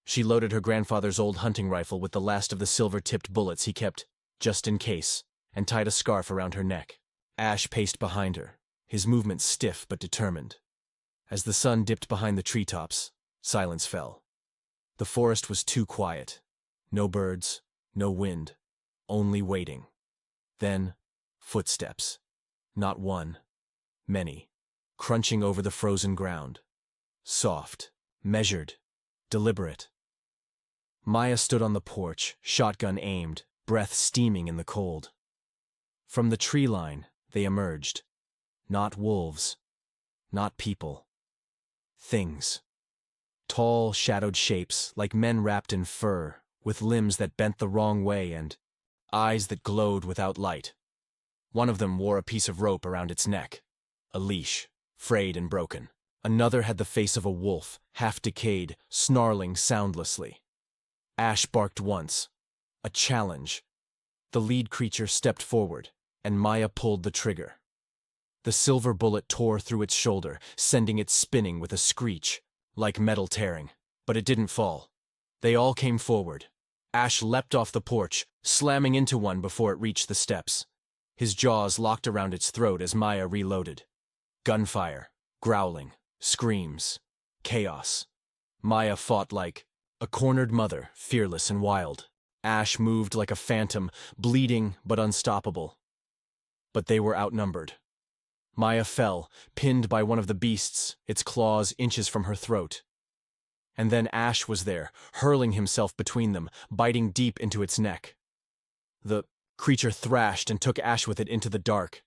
She loaded her grandfather's old hunting rifle with the last of the silver-tipped bullets he kept, just in case, and tied a scarf around her neck. Ash paced behind her, his movements stiff but determined. As the sun dipped behind the treetops, silence fell. The forest was too quiet. No birds, no wind, only waiting. Then, footsteps. Not one, many, crunching over the frozen ground. Soft, measured, deliberate. Maya stood on the porch, shotgun aimed, breath steaming in the cold. From the tree line, they emerged. Not wolves, not people. Things. Tall, shadowed shapes, like men wrapped in fur, with limbs that bent the wrong way and eyes that glowed without light. One of them wore a piece of rope around its neck, a leash, frayed and broken. Another had the face of a wolf, half decayed, snarling soundlessly. Ash barked once. A challenge. The lead creature stepped forward, and Maya pulled the trigger. The silver bullet tore through its shoulder, sending it spinning with a screech, like metal tearing. But it didn't fall. They all came forward. Ash leapt off the porch, slamming into one before it reached the steps. His jaws locked around its throat as Maya reloaded. Gunfire, growling, screams, chaos. Maya fought like a cornered mother, fearless and wild. Ash moved like a phantom, bleeding but unstoppable. But they were outnumbered. Maya fell, pinned by one of the beasts, its claws inches from her throat. And then Ash was there, hurling himself between them, biting deep into its neck. The creature thrashed and took Ash with it into the dark.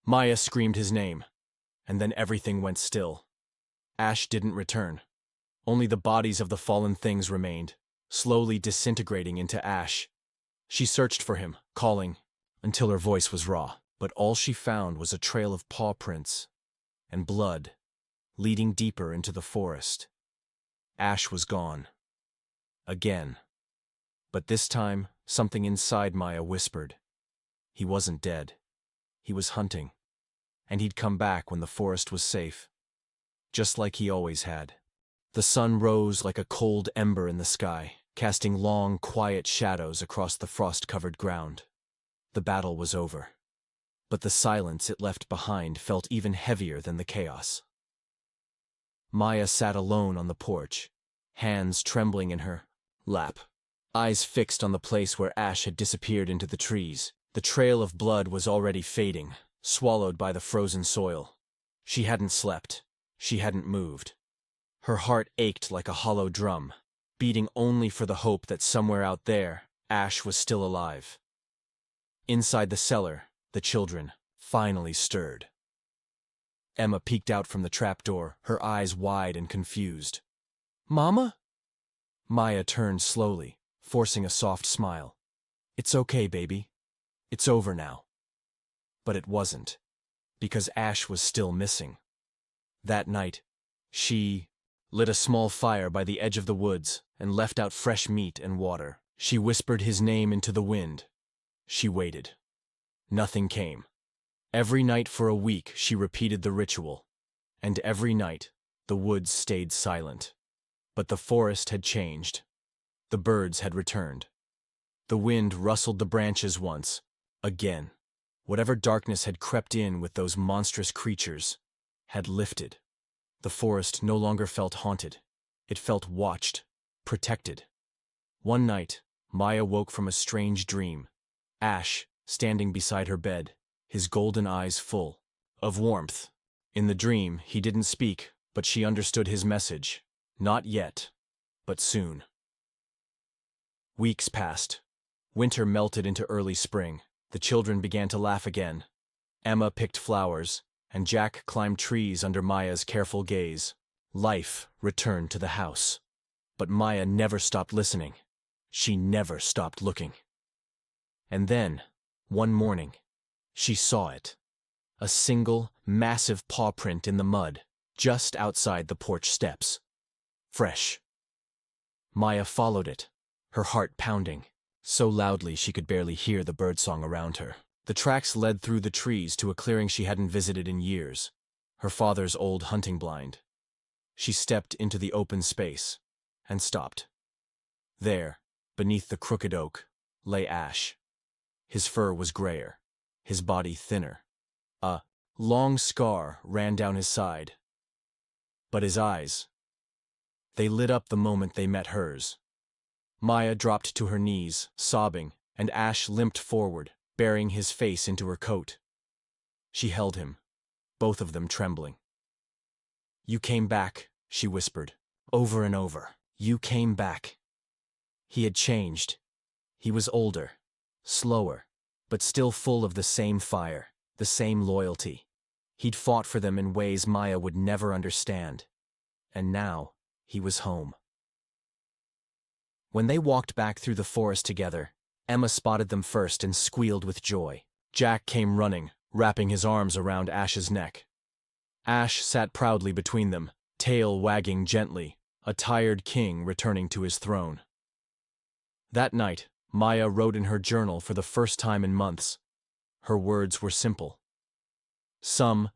Maya screamed his name, and then everything went still. Ash didn't return. Only the bodies of the fallen things remained, slowly disintegrating into ash. She searched for him, calling, until her voice was raw, but all she found was a trail of paw prints and blood, leading deeper into the forest. Ash was gone. Again. But this time, something inside Maya whispered. He wasn't dead. He was hunting. And he'd come back when the forest was safe. Just like he always had. The sun rose like a cold ember in the sky, casting long, quiet shadows across the frost-covered ground. The battle was over. But the silence it left behind felt even heavier than the chaos. Maya sat alone on the porch, hands trembling in her lap, eyes fixed on the place where Ash had disappeared into the trees. The trail of blood was already fading, swallowed by the frozen soil. She hadn't slept. She hadn't moved. Her heart ached like a hollow drum, beating only for the hope that somewhere out there, Ash was still alive. Inside the cellar, the children finally stirred. Emma peeked out from the trapdoor, her eyes wide and confused. "Mama?" Maya turned slowly, forcing a soft smile. "It's okay, baby. It's over now." But it wasn't, because Ash was still missing. That night, she lit a small fire by the edge of the woods and left out fresh meat and water. She whispered his name into the wind. She waited. Nothing came. Every night for a week she repeated the ritual, and every night the woods stayed silent. But the forest had changed. The birds had returned. The wind rustled the branches once, again. Whatever darkness had crept in with those monstrous creatures had lifted. The forest no longer felt haunted. It felt watched, protected. One night, Maya woke from a strange dream. Ash, standing beside her bed, his golden eyes full of warmth. In the dream, he didn't speak, but she understood his message. Not yet, but soon. Weeks passed. Winter melted into early spring. The children began to laugh again. Emma picked flowers, and Jack climbed trees under Maya's careful gaze. Life returned to the house. But Maya never stopped listening. She never stopped looking. And then, one morning, she saw it. A single, massive paw print in the mud, just outside the porch steps. Fresh. Maya followed it, her heart pounding, so loudly she could barely hear the birdsong around her. The tracks led through the trees to a clearing she hadn't visited in years, her father's old hunting blind. She stepped into the open space and stopped. There, beneath the crooked oak, lay Ash. His fur was grayer, his body thinner. A long scar ran down his side. But his eyes, they lit up the moment they met hers. Maya dropped to her knees, sobbing, and Ash limped forward, burying his face into her coat. She held him, both of them trembling. "You came back," she whispered, over and over. "You came back." He had changed. He was older, slower, but still full of the same fire, the same loyalty. He'd fought for them in ways Maya would never understand. And now, he was home. When they walked back through the forest together, Emma spotted them first and squealed with joy. Jack came running, wrapping his arms around Ash's neck. Ash sat proudly between them, tail wagging gently, a tired king returning to his throne. That night, Maya wrote in her journal for the first time in months. Her words were simple. Some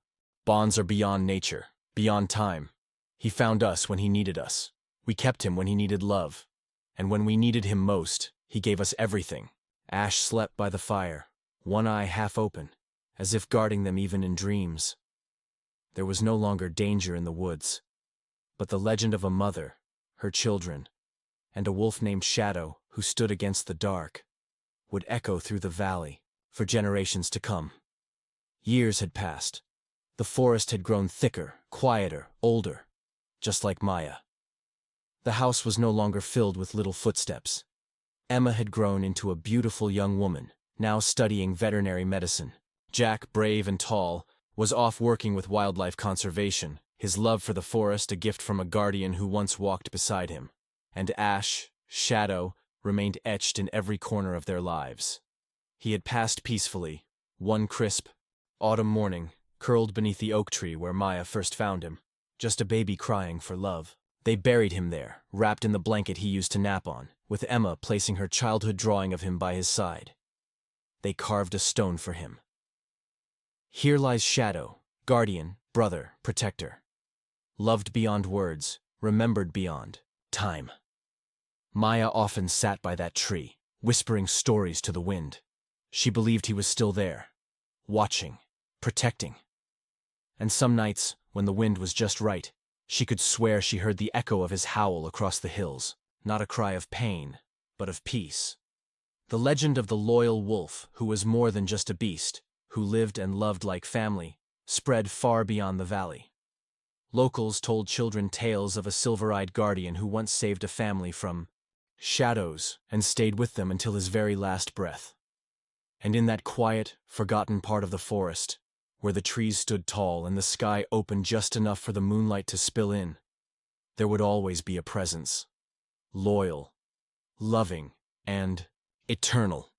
bonds are beyond nature, beyond time. He found us when he needed us. We kept him when he needed love. And when we needed him most, he gave us everything. Ash slept by the fire, one eye half open, as if guarding them even in dreams. There was no longer danger in the woods, but the legend of a mother, her children, and a wolf named Shadow who stood against the dark would echo through the valley for generations to come. Years had passed. The forest had grown thicker, quieter, older, just like Maya. The house was no longer filled with little footsteps. Emma had grown into a beautiful young woman, now studying veterinary medicine. Jack, brave and tall, was off working with wildlife conservation, his love for the forest a gift from a guardian who once walked beside him, and ash, shadow, remained etched in every corner of their lives. He had passed peacefully, one crisp, autumn morning, curled beneath the oak tree where Maya first found him, just a baby crying for love. They buried him there, wrapped in the blanket he used to nap on, with Emma placing her childhood drawing of him by his side. They carved a stone for him. Here lies Shadow, guardian, brother, protector. Loved beyond words, remembered beyond time. Maya often sat by that tree, whispering stories to the wind. She believed he was still there, watching, protecting. And some nights, when the wind was just right, she could swear she heard the echo of his howl across the hills, not a cry of pain, but of peace. The legend of the loyal wolf, who was more than just a beast, who lived and loved like family, spread far beyond the valley. Locals told children tales of a silver-eyed guardian who once saved a family from shadows and stayed with them until his very last breath. And in that quiet, forgotten part of the forest, where the trees stood tall and the sky opened just enough for the moonlight to spill in, there would always be a presence. Loyal, loving, and eternal.